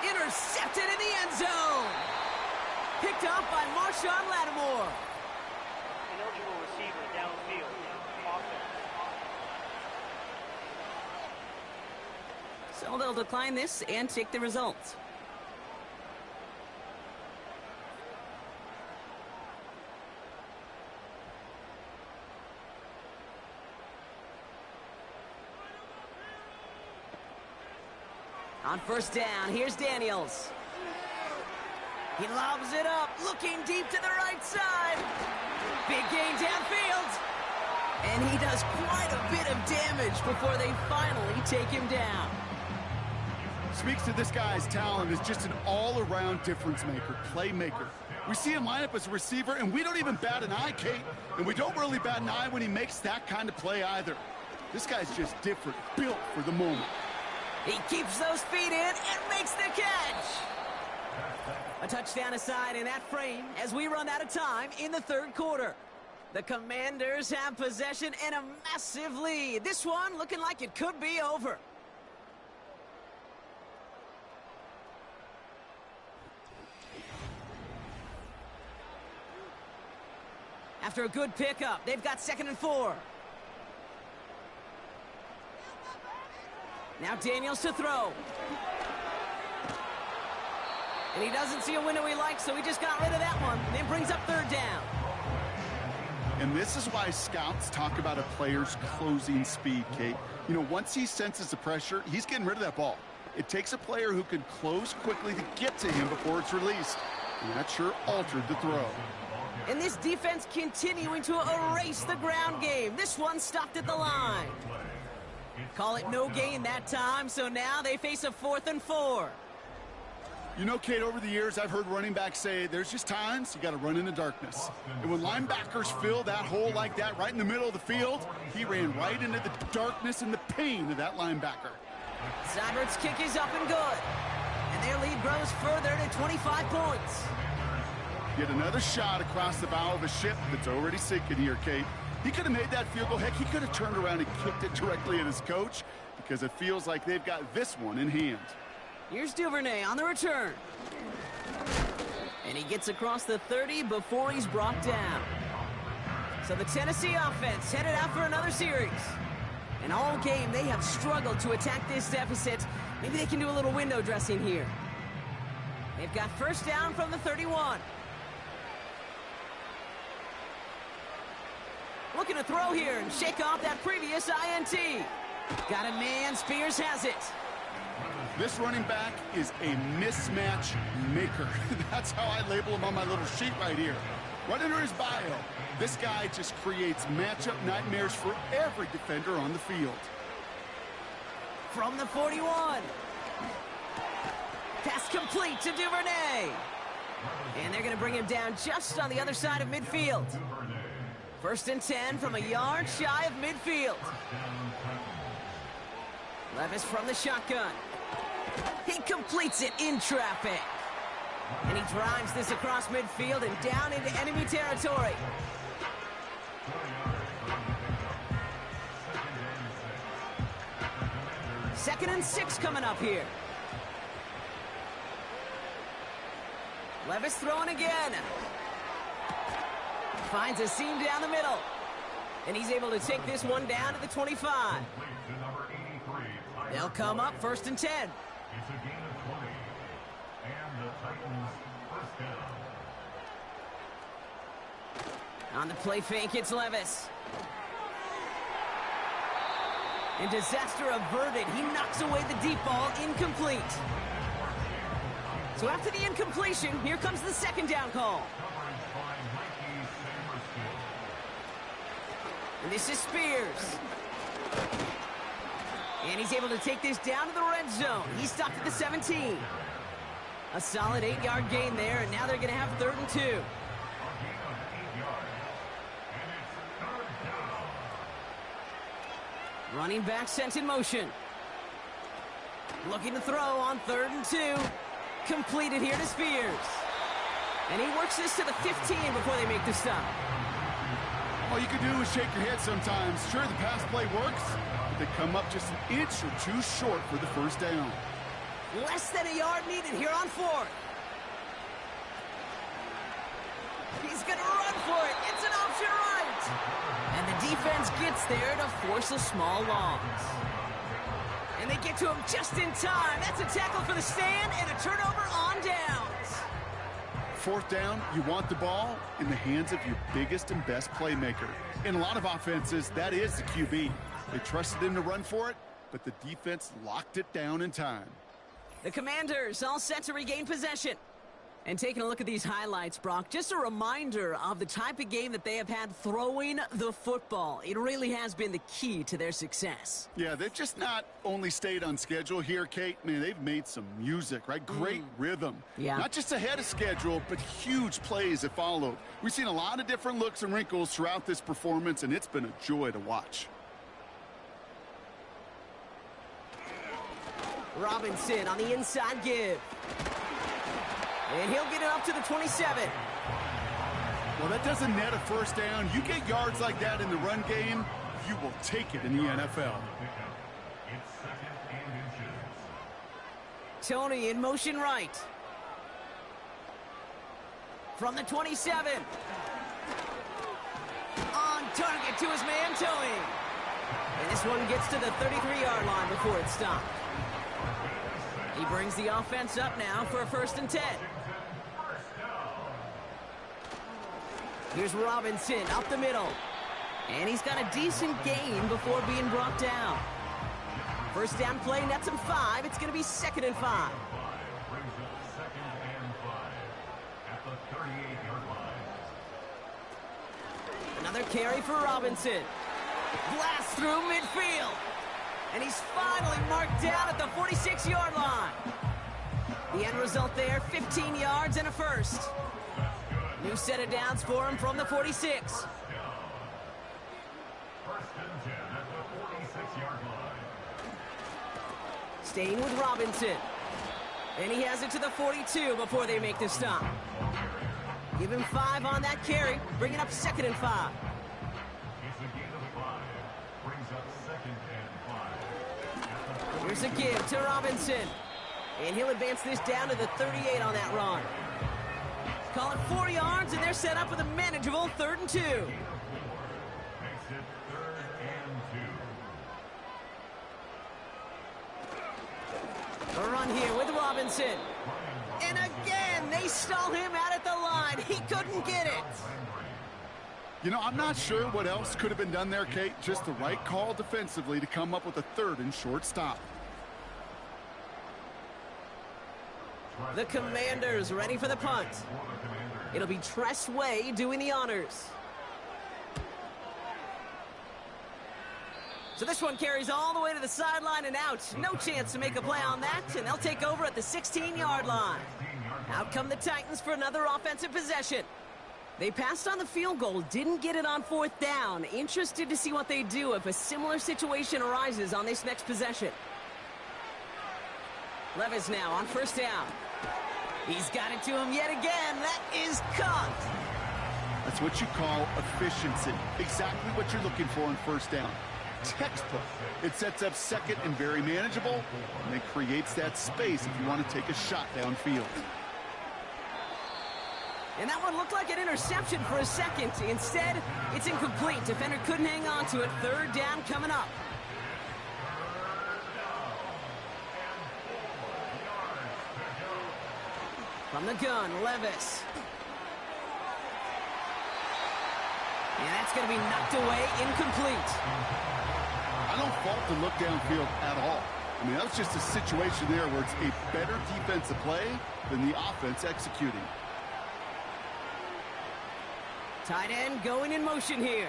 Intercepted in the end zone. Picked up by Marshawn Lattimore. Ineligible receiver downfield. So they'll decline this and take the results. On first down, here's Daniels. He lobs it up, looking deep to the right side. Big gain downfield. And he does quite a bit of damage before they finally take him down. Speaks to this guy's talent as just an all-around difference maker, playmaker. We see him line up as a receiver, and we don't even bat an eye, Kate. And we don't really bat an eye when he makes that kind of play either. This guy's just different, built for the moment. He keeps those feet in and makes the catch. A touchdown aside in that frame as we run out of time in the third quarter. The Commanders have possession and a massive lead. This one looking like it could be over. After a good pickup, they've got 2nd and 4. Now Daniels to throw. And he doesn't see a window he likes, so he just got rid of that one. And then brings up 3rd down. And this is why scouts talk about a player's closing speed, Kate. You know, once he senses the pressure, he's getting rid of that ball. It takes a player who can close quickly to get to him before it's released. And that sure altered the throw. And this defense continuing to erase the ground game. This one stopped at the line. Call it no gain that time, so now they face a 4th and 4. You know, Kate, over the years, I've heard running backs say there's just times you got to run in the darkness. And when linebackers fill that hole like that right in the middle of the field, he ran right into the darkness and the pain of that linebacker. Seibert's kick is up and good. And their lead grows further to 25 points. Yet another shot across the bow of a ship that's already sinking here, Kate. He could have made that field goal. Heck, he could have turned around and kicked it directly at his coach because it feels like they've got this one in hand. Here's Duvernay on the return. And he gets across the 30 before he's brought down. So the Tennessee offense headed out for another series. And all game, they have struggled to attack this deficit. Maybe they can do a little window dressing here. They've got first down from the 31. Looking to throw here and shake off that previous INT. Got a man, Spears has it. This running back is a mismatch maker. That's how I label him on my little sheet right here. Right under his bio, this guy just creates matchup nightmares for every defender on the field. From the 41. Pass complete to Duvernay. And they're going to bring him down just on the other side of midfield. First and 10 from a yard shy of midfield. Levis from the shotgun. He completes it in traffic. And he drives this across midfield and down into enemy territory. Second and 6 coming up here. Levis throwing again. Finds a seam down the middle. And he's able to take this one down to the 25. They'll come up first and 10. It's a gain of 20. And the Titans first down. On the play fake, it's Levis. And disaster averted. He knocks away the deep ball, incomplete. So after the incompletion, here comes the second down call. And this is Spears. And he's able to take this down to the red zone. He's stopped at the 17. A solid 8-yard gain there, and now they're going to have 3rd and 2. Running back sent in motion. Looking to throw on 3rd and 2. Completed here to Spears. And he works this to the 15 before they make the stop. All you can do is shake your head sometimes. Sure, the pass play works, but they come up just an inch or two short for the first down. Less than a yard needed here on 4th. He's going to run for it. It's an option right. And the defense gets there to force a small loss. And they get to him just in time. That's a tackle for the stand and a turnover on downs. 4th down, you want the ball in the hands of your biggest and best playmaker. In a lot of offenses, that is the QB. They trusted him to run for it, but the defense locked it down in time. The Commanders all set to regain possession. And taking a look at these highlights, Brock, just a reminder of the type of game that they have had throwing the football. It really has been the key to their success. Yeah, they've just not only stayed on schedule here, Kate. Man, they've made some music, right? Great rhythm. Yeah. Not just ahead of schedule, but huge plays have followed. We've seen a lot of different looks and wrinkles throughout this performance, and it's been a joy to watch. Robinson on the inside give. And he'll get it up to the 27. Well, that doesn't net a first down. You get yards like that in the run game, you will take it in the NFL. It's 2nd and inches. Tony in motion right. From the 27. On target to his man, Tony. And this one gets to the 33-yard line before it's stopped. He brings the offense up now for a 1st and 10. Here's Robinson up the middle. And he's got a decent gain before being brought down. First down play nets him 5. It's going to be 2nd and 5. Brings up 2nd and 5 at the 38-yard line. Another carry for Robinson. Blast through midfield. And he's finally marked down at the 46-yard line. The end result there, 15 yards and a first. New set of downs for him from the 46. First and 10 at the 46-yard line. Staying with Robinson. And he has it to the 42 before they make the stop. Give him 5 on that carry, bringing up 2nd and 5. It's a gain of 5. Brings up 2nd and 5. Here's a give to Robinson. And he'll advance this down to the 38 on that run. Call it 4 yards, and they're set up with a manageable 3rd and 2. Makes it 3rd and 2. A run here with Robinson. And again, they stall him out at the line. He couldn't get it. You know, I'm not sure what else could have been done there, Kate. Just the right call defensively to come up with a 3rd and short stop. The Commanders ready for the punt. It'll be Tress Way doing the honors. So this one carries all the way to the sideline and out. No chance to make a play on that, and they'll take over at the 16-yard line. Out come the Titans for another offensive possession. They passed on the field goal, didn't get it on 4th down. Interested to see what they do if a similar situation arises on this next possession. Levis now on 1st down. He's got it to him yet again. That is caught. That's what you call efficiency. Exactly what you're looking for on 1st down. Textbook. It sets up 2nd and very manageable, and it creates that space if you want to take a shot downfield. And that one looked like an interception for a second. Instead, it's incomplete. Defender couldn't hang on to it. 3rd down coming up. From the gun, Levis. And that's going to be knocked away, incomplete. I don't fault the look downfield at all. I mean, that was just a situation there where it's a better defensive play than the offense executing. Tight end going in motion here.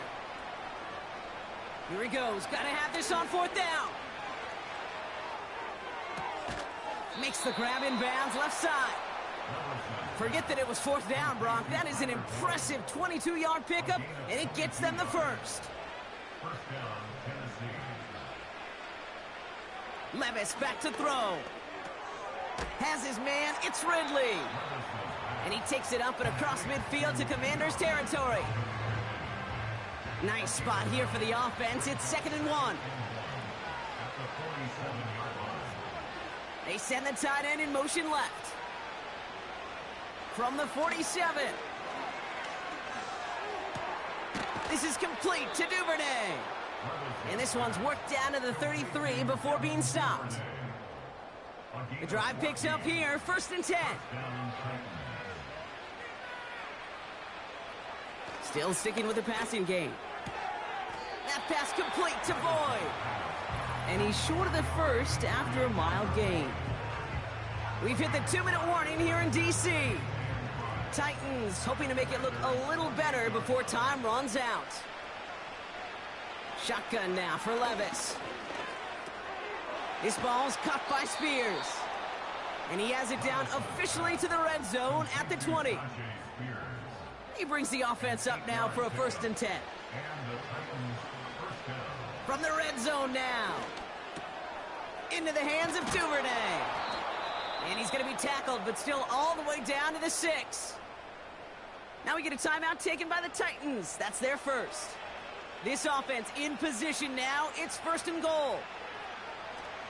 Here he goes. Got to have this on 4th down. Makes the grab in bounds, left side. Forget that it was 4th down, Brock. That is an impressive 22-yard pickup, and it gets them the first. First down, Tennessee. Levis back to throw. Has his man. It's Ridley. And he takes it up and across midfield to Commanders territory. Nice spot here for the offense. It's 2nd and 1. At the 47-yard line. They send the tight end in motion left. From the 47. This is complete to Duvernay. And this one's worked down to the 33 before being stopped. The drive picks up here, 1st and 10. Still sticking with the passing game. That pass complete to Boyd. And he's short of the first after a mild gain. We've hit the 2-minute warning here in D.C. Titans hoping to make it look a little better before time runs out. Shotgun now for Levis. This ball's caught by Spears. And he has it down officially to the red zone at the 20. He brings the offense up now for a 1st and 10. From the red zone now. Into the hands of Duvernay. And he's going to be tackled, but still all the way down to the 6. Now we get a timeout taken by the Titans. That's their first. This offense in position now. It's 1st and goal.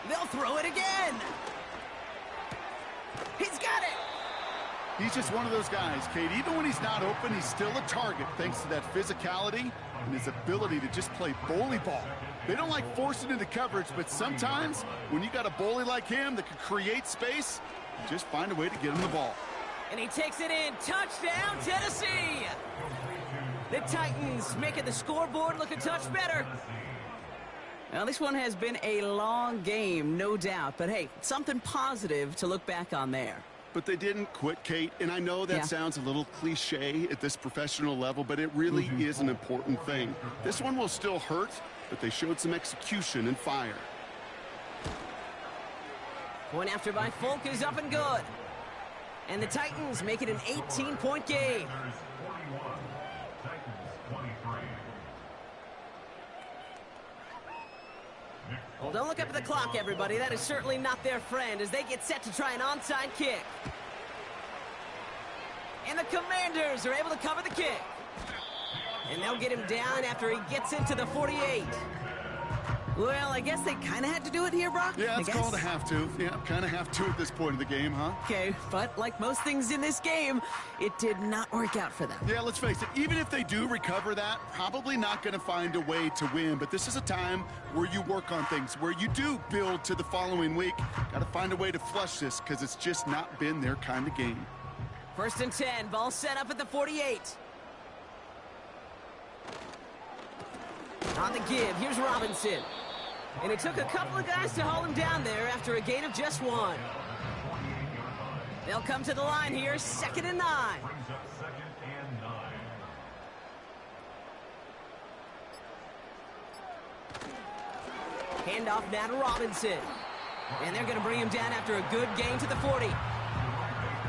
They'll throw it again. He's got it. He's just one of those guys, Kate. Even when he's not open, he's still a target thanks to that physicality and his ability to just play bully ball. They don't like forcing into coverage, but sometimes when you got a bully like him that can create space, you just find a way to get him the ball. And he takes it in. Touchdown, Tennessee. The Titans making the scoreboard look a touch better. Now, this one has been a long game, no doubt. But, hey, something positive to look back on there. But they didn't quit, Kate. And I know that sounds a little cliche at this professional level, but it really is an important thing. This one will still hurt, but they showed some execution and fire. Point after by Folk is up and good. And the Titans make it an 18-point game. Commanders 41, Titans 23. Well, don't look up at the clock, everybody. That is certainly not their friend as they get set to try an onside kick. And the Commanders are able to cover the kick. And they'll get him down after he gets into the 48. Well, I guess they kind of had to do it here, Brock. Yeah, it's called a have to. Yeah, kind of have to at this point in the game, huh? Okay, but like most things in this game, it did not work out for them. Yeah, let's face it, even if they do recover that, probably not going to find a way to win. But this is a time where you work on things, where you do build to the following week. Got to find a way to flush this because it's just not been their kind of game. 1st and 10, ball set up at the 48. On the give, here's Robinson. And it took a couple of guys to haul him down there after a gain of just 1. They'll come to the line here, 2nd and 9. Brings up 2nd and 9. Handoff now to Robinson. And they're going to bring him down after a good gain to the 40.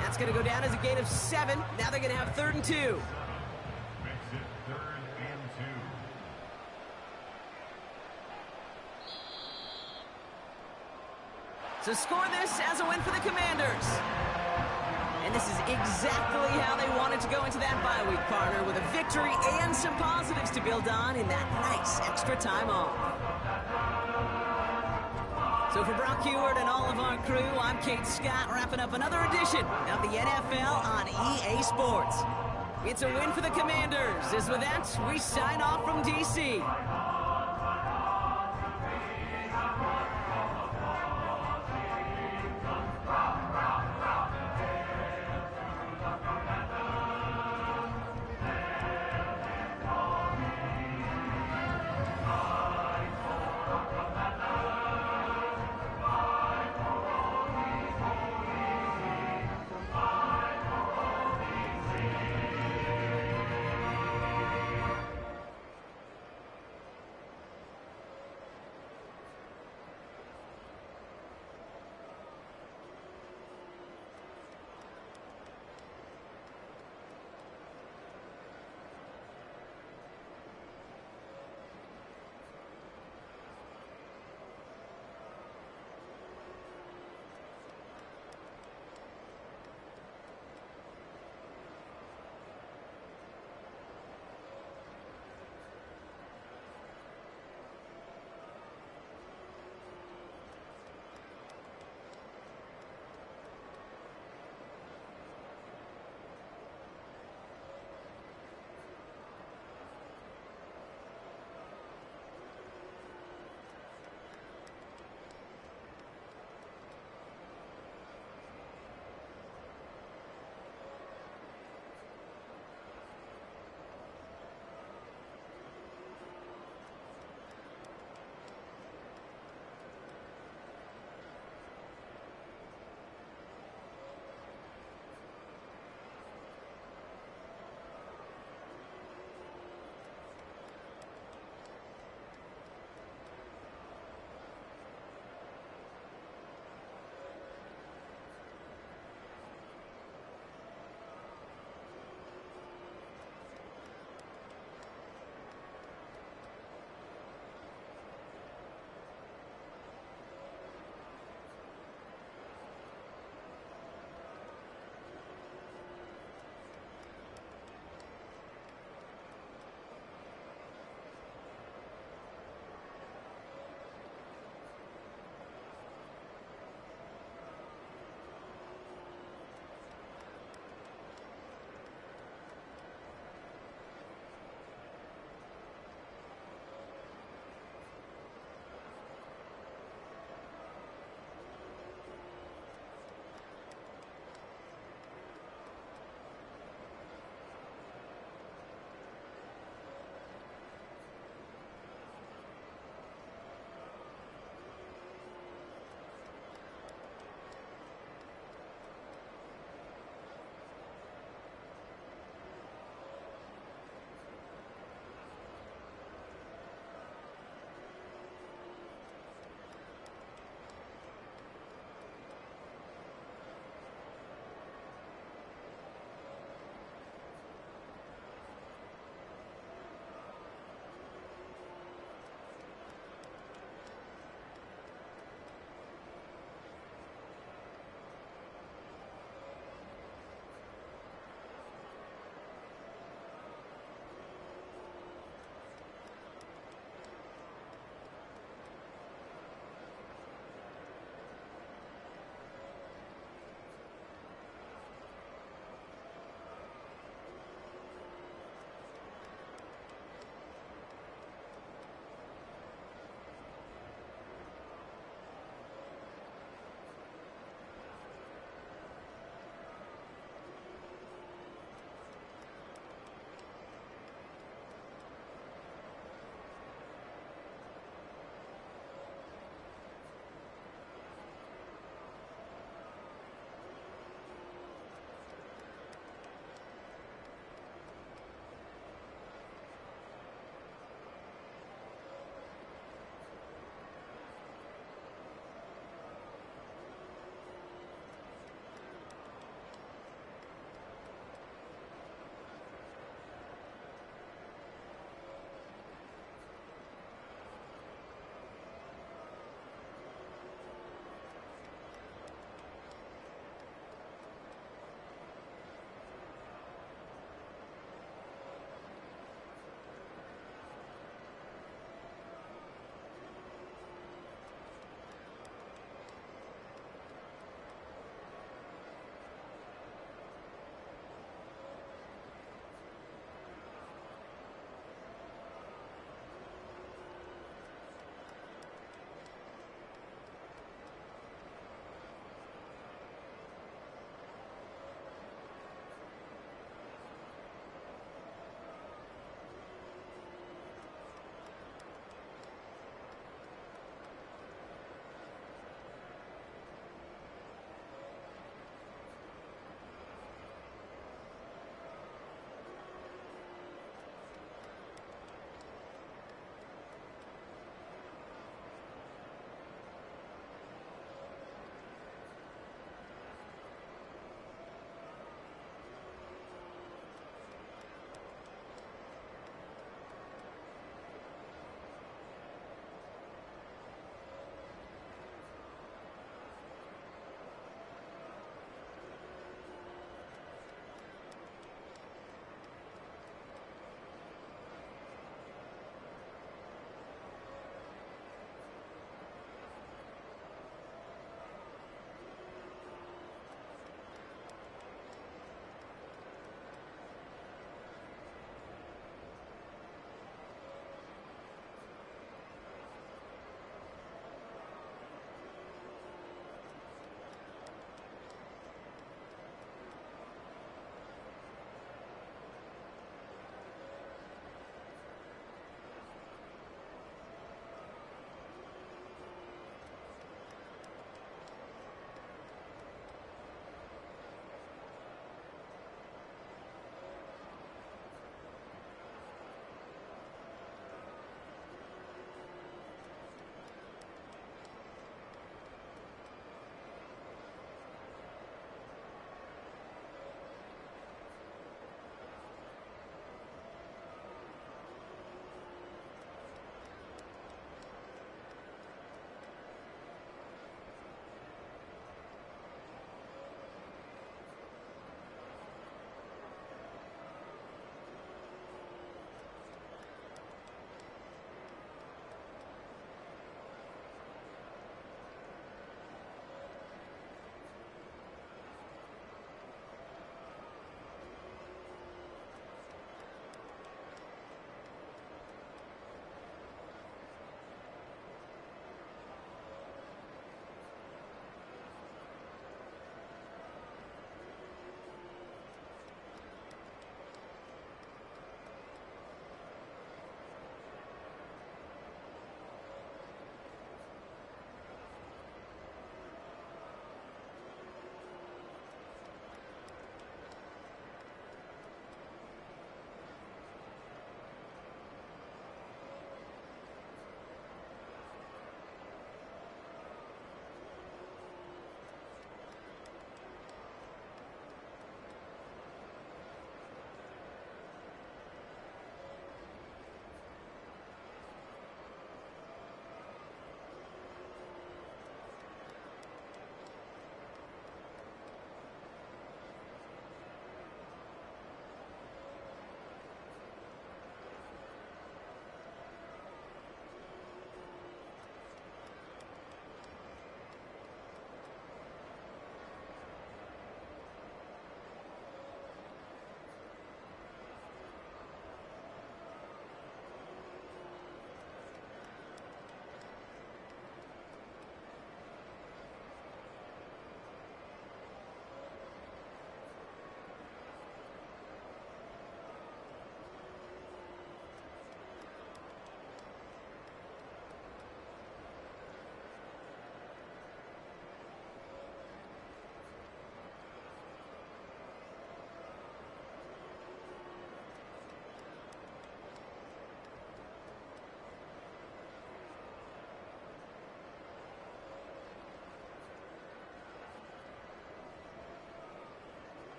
That's going to go down as a gain of 7. Now they're going to have 3rd and 2. Makes it 3rd and 2. So score this as a win for the Commanders. And this is exactly how they wanted to go into that bye week, partner, with a victory and some positives to build on in that nice extra time off. So for Brock Heward and all of our crew, I'm Kate Scott, wrapping up another edition of the NFL on EA Sports. It's a win for the Commanders, as with that, we sign off from D.C.